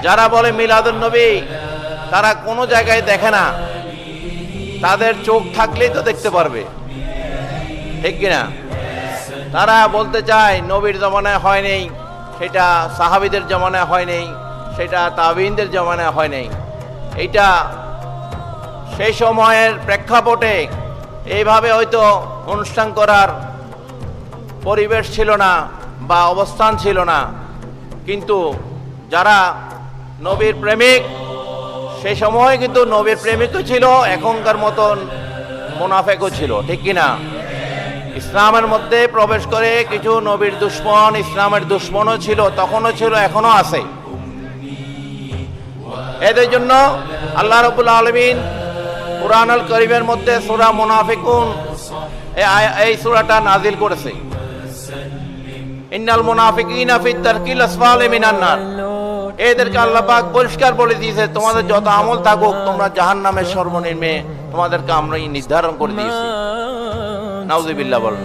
যারা বলে মিলাদুন নবী, তারা কোনো জায়গায় দেখে না, তাদের চোখ থাকলেই তো দেখতে পারবে, ঠিক কিনা? তারা বলতে চায় নবীর জমানায় হয় নাই, সেটা সাহাবীদের জমানায় হয় নাই, সেটা তাবিঈনদের জমানায় হয় নাই। এইটা সেই সময়ের প্রেক্ষাপটে এইভাবে হয়তো অনুষ্ঠান করার পরিবেশ ছিল না বা অবস্থান ছিল না, কিন্তু যারা নবীর প্রেমিক সেই সময় কিন্তু নবীর প্রেমিকও ছিল, এখনকার মতন মুনাফিকও ছিল, ঠিক কিনা? ইসলামের মধ্যে প্রবেশ করে কিছু নবীর দুশমন, ইসলামের দুশমনও ছিল, তখনও ছিল, এখনো আছে। এদের জন্য আল্লাহ রাব্বুল আলামিন কুরআনুল কারীমের মধ্যে সূরা মুনাফিকুন এই সূরাটা নাজিল করেছে। ইন্নাল মুনাফিকিনা ফি দারকিল আসফালি মিনান নার, এদেরকে আল্লাহ পাক পরিষ্কার বলে দিয়েছে, তোমাদের যত আমল থাকুক তোমরা জাহান্নামের সর্বনিম্নে তোমাদেরকে আমরা নির্ধারণ করে দিয়েছি। নাউযুবিল্লাহ বলেন।